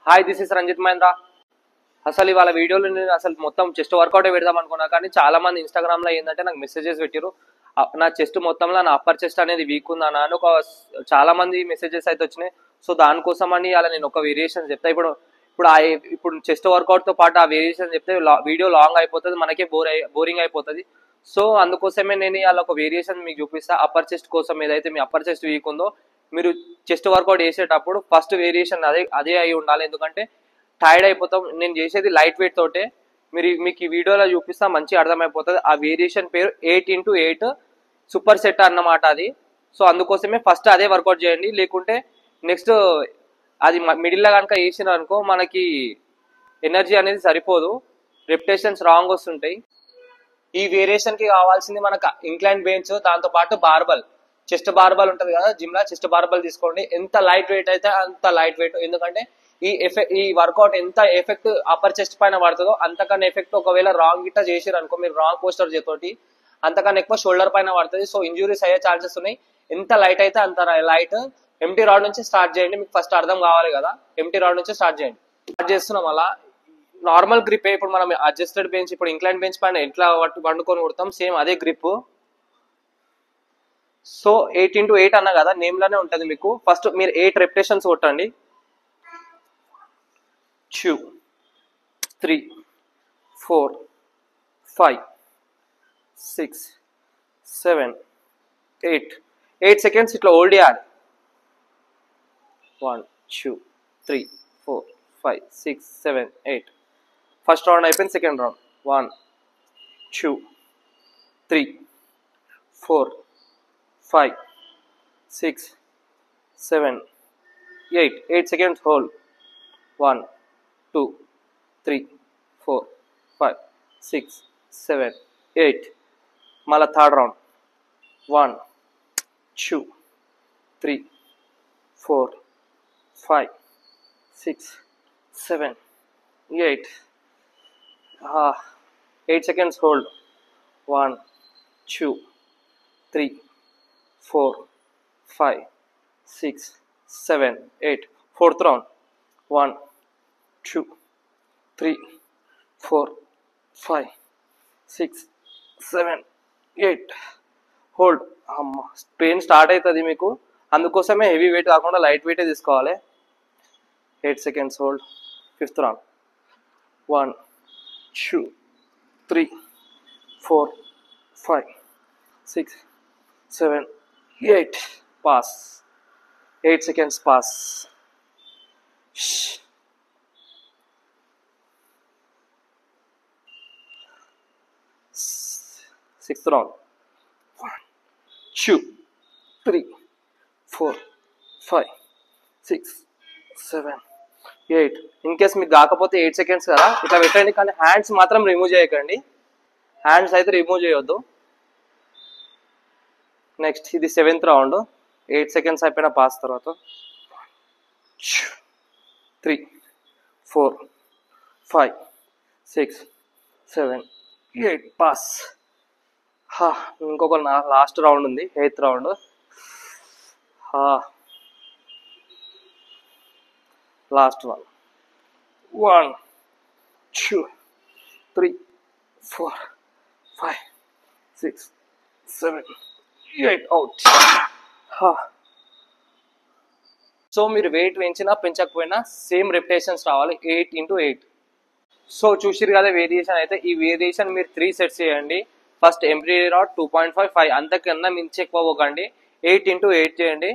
Hi this is Ranjith Mahendra. అసలు ఇవాళ వీడియోలో నేను అసలు మొత్తం చెస్ట్ వర్కౌట్ పెడదాం అనుకున్నా, కానీ చాలా మంది ఇన్స్టాగ్రామ్ లో ఏంటంటే నాకు మెసేజెస్ పెట్టిరు, నా చెస్ట్ మొత్తంలో నా అప్పర్ చెస్ట్ అనేది వీక్ ఉందా అని చాలా మంది మెసేజెస్ అయితే వచ్చినాయి. సో దానికోసం అని అలా నేను ఒక వేరియేషన్ చెప్తా. ఇప్పుడు చెస్ట్ వర్కౌట్ తో పాటు ఆ వేరియేషన్ చెప్తే వీడియో లాంగ్ అయిపోతుంది, మనకే బోరింగ్ అయిపోతుంది. సో అందుకోసమే నేను అలా ఒక వేరియేషన్ మీకు చూపిస్తా. అప్పర్ చెస్ట్ కోసం ఏదైతే మీ అప్పర్ చెస్ట్ వీక్ ఉందో మీరు చెస్ట్ వర్కౌట్ చేసేటప్పుడు ఫస్ట్ వేరియేషన్ అదే అయి ఉండాలి, ఎందుకంటే టైర్డ్ అయిపోతాం. నేను చేసేది లైట్ వెయిట్ తోటే, మీకు ఈ వీడియోలో చూపిస్తా, మంచి అర్థమైపోతుంది. ఆ వేరియేషన్ పేరు 8x8 సూపర్ సెట్ అన్నమాట అది. సో అందుకోసమే ఫస్ట్ అదే వర్కౌట్ చేయండి, లేకుంటే నెక్స్ట్ అది మిడిల్లో కనుక వేసిన అనుకో మనకి ఎనర్జీ అనేది సరిపోదు, రెప్యుటేషన్స్ రాంగ్ వస్తుంటాయి. ఈ వేరియేషన్ కి కావాల్సింది మనకు ఇంక్లైన్ బెంచ్, దాంతో పాటు బార్బల్, చెస్ట్ బార్బల్ ఉంటది కదా జిమ్ లో, చెస్ట్ బార్బల్ తీసుకోండి. ఎంత లైట్ వెయిట్ అయితే అంత లైట్ వెయిట్, ఎందుకంటే ఈ వర్కౌట్ ఎంత ఎఫెక్ట్ అప్పర్ చెస్ట్ పైన పడుతుందో అంతకన్నా ఎఫెక్ట్ ఒకవేళ రాంగ్ గిట్ట చేసారు అనుకో మీరు, రాంగ్ పోస్టర్ తోటి, అంతకన్నా ఎక్కువ షోల్డర్ పైన పడుతుంది. సో ఇంజురీస్ అయ్యే ఛాన్సెస్ ఉన్నాయి. ఎంత లైట్ అయితే అంత లైట్. ఎంటీ రాడ్ నుంచి స్టార్ట్ చేయండి, మీకు ఫస్ట్ అర్థం కావాలి కదా. ఎంటీ రాడ్ నుంచి స్టార్ట్ చేయండి. స్టార్ట్ చేస్తున్నాం అలా నార్మల్ గ్రిప్. ఇప్పుడు మనం అడ్జస్టెడ్ బెంచ్, ఇప్పుడు ఇంక్లైన్ బెంచ్ పైన ఎట్లా వండుకొని కొడతాం, సేమ్ అదే గ్రిప్. సో 8x8 అన్నా కదా, నేమ్ లోనే ఉంటది మీకు. ఫస్ట్ మీరు 8 రెపిటేషన్స్ కొట్టండి. 2 3 4 5 6 7 8 సెకండ్స్ ఇట్లా హోల్డ్ చేయాలి. 1 2 3 4 5 6 7 8. ఫస్ట్ రౌండ్ అయిపోయింది. Second round 1 2 3 4 5 6 7 8 seconds hold. 1 2 3 4 5 6 7 8. మళ్ళా third round 1 2 3 4 5 6 7 8. 8 seconds hold. 1 2 3 4 5 6 7 8. Fourth round 1 2 3 4 5 6 7 8. Hold. Pain start అవుతుంది మీకు, అందుకోసమే హెవీ వెయిట్ కాకుండా లైట్ వెయిటే తీసుకోవాలి. 8 seconds hold. Fifth round 1 2 3 4 5 6 7 8. Pass. 8 seconds pass. Sixth round 1 2 3 4 5 6 7 8. In case మీకు కాకపోతే 8 seconds కదా ఇట్లా పెట్టండి, కానీ హ్యాండ్స్ మాత్రం రిమూవ్ చేయకండి. హ్యాండ్స్ అయితే రిమూవ్ చేయొద్దు. నెక్స్ట్ ఇది 7th రౌండ్. 8 seconds అయిపోయిన పాస్ తర్వాత 3 4 5 6 7 8 పాస్. ఇంకొక లాస్ట్ రౌండ్ ఉంది, 8th round. Last 1 2 3 4 5 6 7 8. Out. So మీరు వెయిట్ పెంచకపోయినా సేమ్ రెపిటేషన్స్ రావాలి, 8x8. సో చూసిరు కదా వేరియేషన్. అయితే ఈ వేరియేషన్ మీరు 3 సెట్స్ చేయండి. ఫస్ట్ ఎంబ్రీ రాడ్ 2.5 5, అంతకన్నా మించి ఎక్కువ పోకండి. 8x8 చేయండి.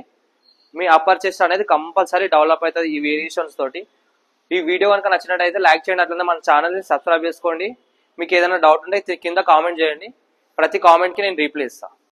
మీ అప్పర్ చెస్ట్ అనేది కంపల్సరీ డెవలప్ అవుతుంది ఈ వేరియేషన్స్ తోటి. ఈ వీడియో కనుక నచ్చినట్టయితే లైక్ చేయండి, అట్లనే మన ఛానల్ని సబ్స్క్రైబ్ చేసుకోండి. మీకు ఏదైనా డౌట్ ఉంటే కింద కామెంట్ చేయండి, ప్రతి కామెంట్కి నేను రీప్లై ఇస్తాను.